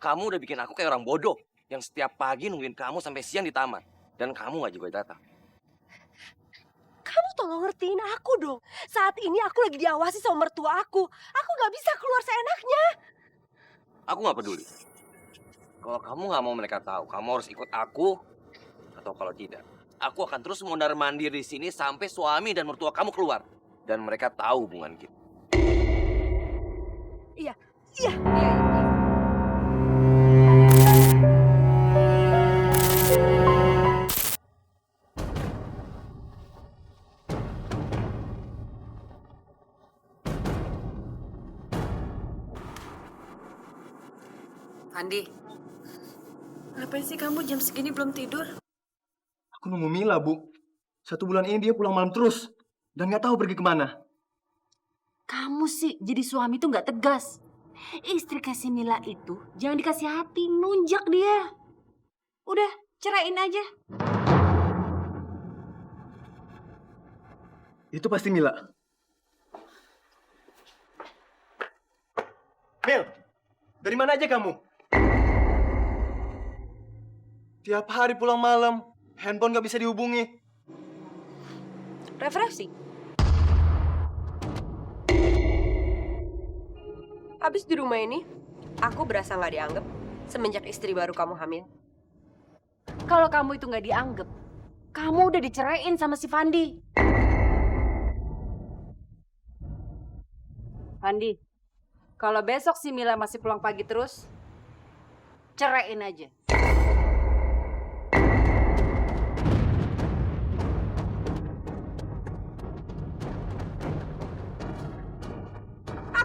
kamu udah bikin aku kayak orang bodoh yang setiap pagi nungguin kamu sampai siang di taman. Dan kamu nggak juga datang. Kamu tolong ngertiin aku dong. Saat ini aku lagi diawasi sama mertua aku. Aku nggak bisa keluar seenaknya. Aku nggak peduli. Kalau kamu nggak mau mereka tahu, kamu harus ikut aku. Atau kalau tidak, aku akan terus mondar-mandir di sini sampai suami dan mertua kamu keluar. Dan mereka tahu hubungan kita. Iya. Andi, ngapain sih kamu jam segini belum tidur? Aku nunggu Mila, Bu. 1 bulan ini dia pulang malam terus. Dan nggak tahu pergi kemana. Kamu sih jadi suami tuh nggak tegas. Istri kasih Mila itu jangan dikasih hati, nunjak dia. Udah, ceraiin aja. Itu pasti Mila. Mil, dari mana aja kamu? Tiap hari pulang malam, handphone nggak bisa dihubungi. Refreshing. Habis di rumah ini, aku berasa nggak dianggap semenjak istri baru kamu hamil. Kalau kamu itu nggak dianggap, kamu udah diceraiin sama si Fandi. Fandi, kalau besok si Mila masih pulang pagi terus, ceraiin aja.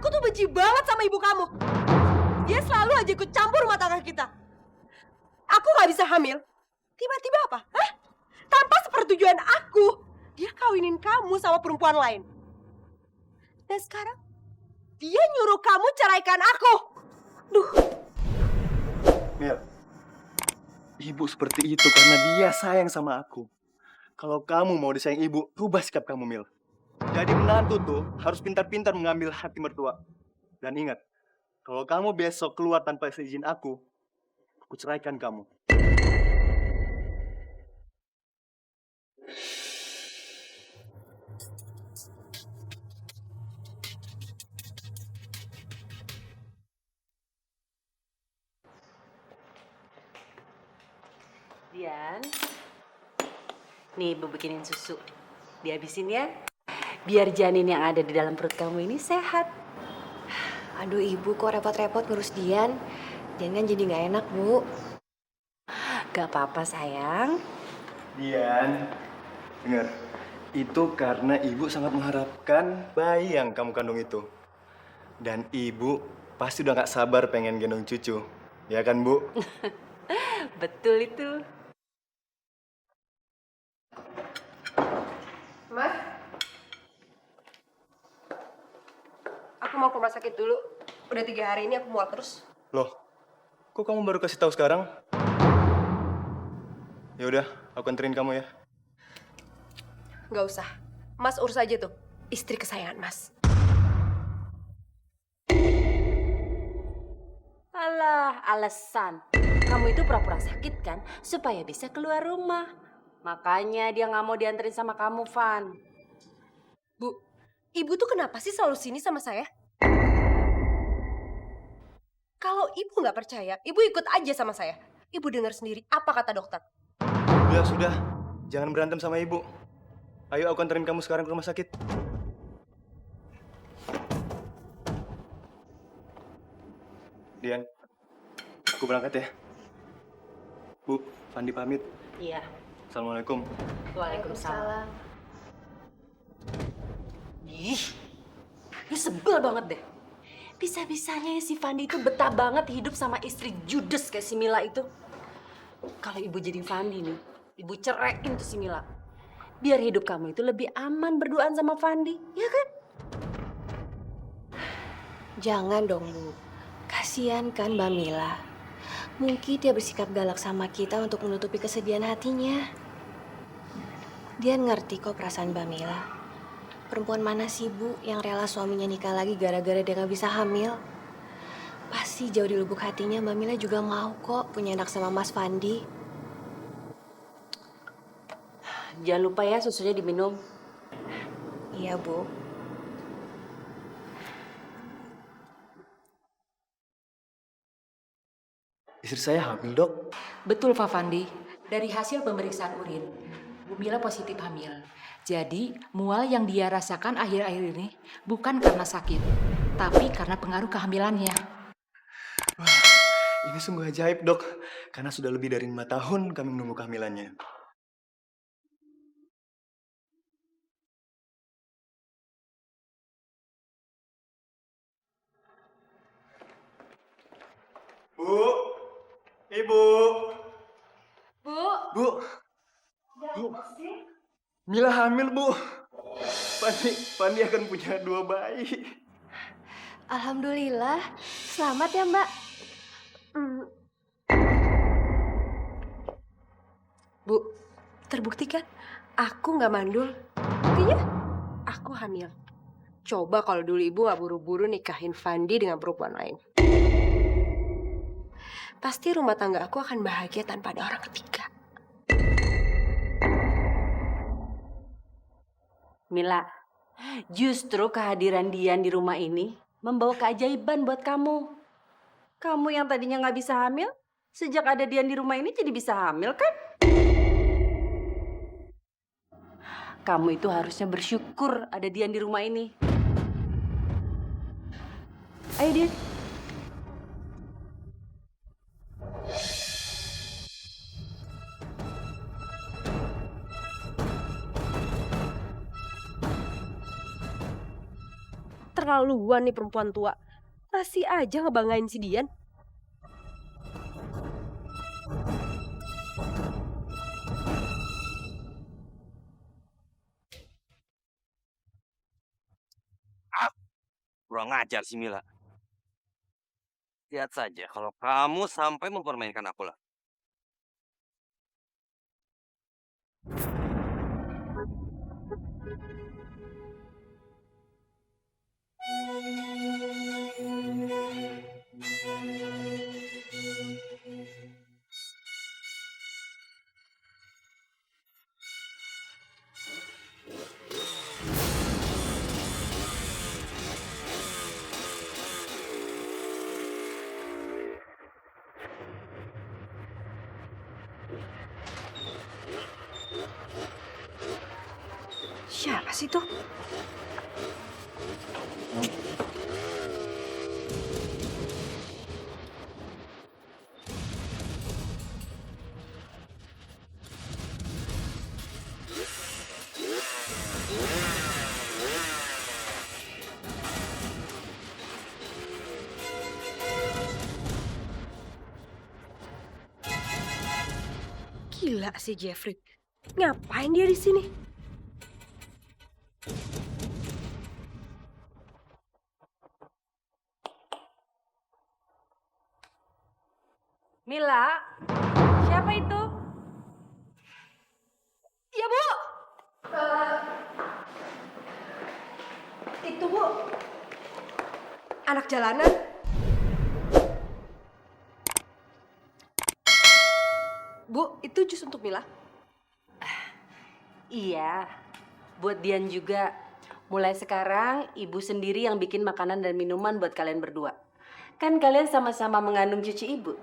Aku tuh benci banget sama ibu kamu. Dia selalu aja ikut campur rumah tangga kita. Aku nggak bisa hamil. Tiba-tiba apa? Hah? Tanpa sepersetujuan aku, dia kawinin kamu sama perempuan lain. Dan sekarang, dia nyuruh kamu ceraikan aku. Duh. Mil, ibu seperti itu karena dia sayang sama aku. Kalau kamu mau disayang ibu, rubah sikap kamu, Mil. Jadi menantu tuh harus pintar-pintar mengambil hati mertua. Dan ingat, kalau kamu besok keluar tanpa seizin aku ceraikan kamu. Dian, nih Ibu bikinin susu. Dihabisin ya, biar janin yang ada di dalam perut kamu ini sehat. Aduh ibu kok repot-repot ngurus Dian. Dian kan jadi nggak enak bu. Gak apa-apa sayang. Dian, dengar. Itu karena ibu sangat mengharapkan bayi yang kamu kandung itu. Dan ibu pasti udah gak sabar pengen gendong cucu. Ya kan, Bu? Betul itu. Mas, aku mau ke rumah sakit dulu. Udah 3 hari ini aku mual terus. Loh, kok kamu baru kasih tahu sekarang? Ya udah, aku anterin kamu ya. Nggak usah. Mas urus aja tuh. Istri kesayangan Mas. Alah, alasan. Kamu itu pura-pura sakit kan, supaya bisa keluar rumah. Makanya dia nggak mau dianterin sama kamu, Van. Bu, ibu tuh kenapa sih selalu sini sama saya? Kalau ibu nggak percaya, ibu ikut aja sama saya. Ibu dengar sendiri apa kata dokter. Sudah. Jangan berantem sama ibu. Ayo aku anterin kamu sekarang ke rumah sakit. Dian, aku berangkat ya. Bu, Fandi pamit. Iya. Assalamualaikum. Waalaikumsalam. Ih, lu sebel banget deh. Bisa-bisanya ya si Fandi itu betah banget hidup sama istri judes kayak si Mila itu. Kalau ibu jadi Fandi nih, ibu ceraiin tuh si Mila. Biar hidup kamu itu lebih aman berduaan sama Fandi, ya kan? Jangan dong bu. Kasian kan Mbak Mila. Mungkin dia bersikap galak sama kita untuk menutupi kesedihan hatinya. Dia ngerti kok perasaan Mbak Mila. Perempuan mana sih bu yang rela suaminya nikah lagi gara-gara dia gak bisa hamil? Pasti Pasti jauh di lubuk hatinya Mbak Mila juga mau kok punya anak sama Mas Fandi. Jangan lupa ya susunya diminum. Iya, Bu. Istri saya hamil, Dok. Betul, Pak Fandi. Dari hasil pemeriksaan urin, Bu Mila positif hamil. Jadi, mual yang dia rasakan akhir-akhir ini bukan karena sakit, tapi karena pengaruh kehamilannya. Ini sungguh ajaib, Dok. Karena sudah lebih dari 5 tahun kami menunggu kehamilannya. Bu, Ibu. Bu, Bu. Bu. Mila hamil, Bu. Pandi akan punya 2 bayi. Alhamdulillah. Selamat ya, Mbak. Bu, terbukti kan? Aku nggak mandul. Buktinya, aku hamil. Coba kalau dulu ibu nggak buru-buru nikahin Fandi dengan perempuan lain. Pasti rumah tangga aku akan bahagia tanpa ada orang ketiga. Mila, justru kehadiran Dian di rumah ini membawa keajaiban buat kamu. Kamu yang tadinya nggak bisa hamil, sejak ada Dian di rumah ini jadi bisa hamil kan? Kamu itu harusnya bersyukur ada Dian di rumah ini. Ayo Dian. Terlaluan nih perempuan tua. Masih aja ngebanggain si Dian. Kurang ajar si Mila. Lihat saja kalau kamu sampai mempermainkan aku lah. Siapa sih tuh? Gila si Jeffrey. Ngapain dia di sini? Mila, siapa itu? Ya, Bu. Itu, Bu. Anak jalanan. Bu, itu jus untuk Mila. Iya, buat Dian juga. Mulai sekarang, ibu sendiri yang bikin makanan dan minuman buat kalian berdua. Kan kalian sama-sama mengandung cucu ibu.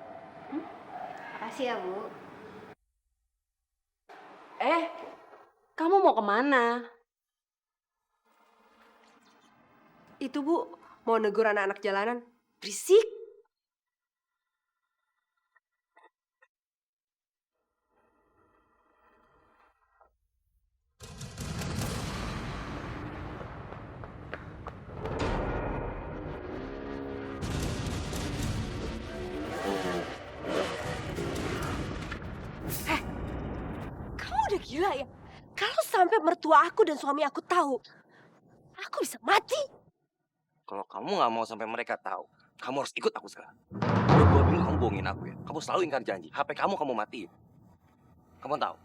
Makasih ya, Bu. Kamu mau kemana? Itu, Bu, mau negur anak-anak jalanan. Berisik. Kamu udah gila ya? Kalau sampai mertua aku dan suami aku tahu, aku bisa mati. Kalau kamu nggak mau sampai mereka tahu, kamu harus ikut aku sekarang. Udah 2 minggu kamu bohongin aku ya. Kamu selalu ingkar janji. HP kamu matiin. Kamu tahu,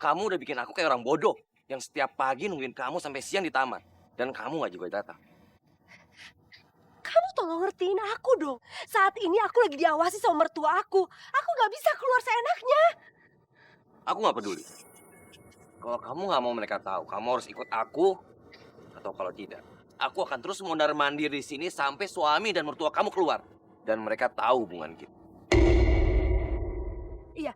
kamu udah bikin aku kayak orang bodoh yang setiap pagi nungguin kamu sampai siang di taman. Dan kamu nggak juga datang. Kamu tahu tolong ngertiin aku dong. Saat ini aku lagi diawasi sama mertua aku. Aku nggak bisa keluar seenaknya. Aku nggak peduli. Kalau kamu nggak mau mereka tahu, kamu harus ikut aku. Atau kalau tidak, aku akan terus mondar-mandir di sini sampai suami dan mertua kamu keluar. Dan mereka tahu hubungan kita. Iya.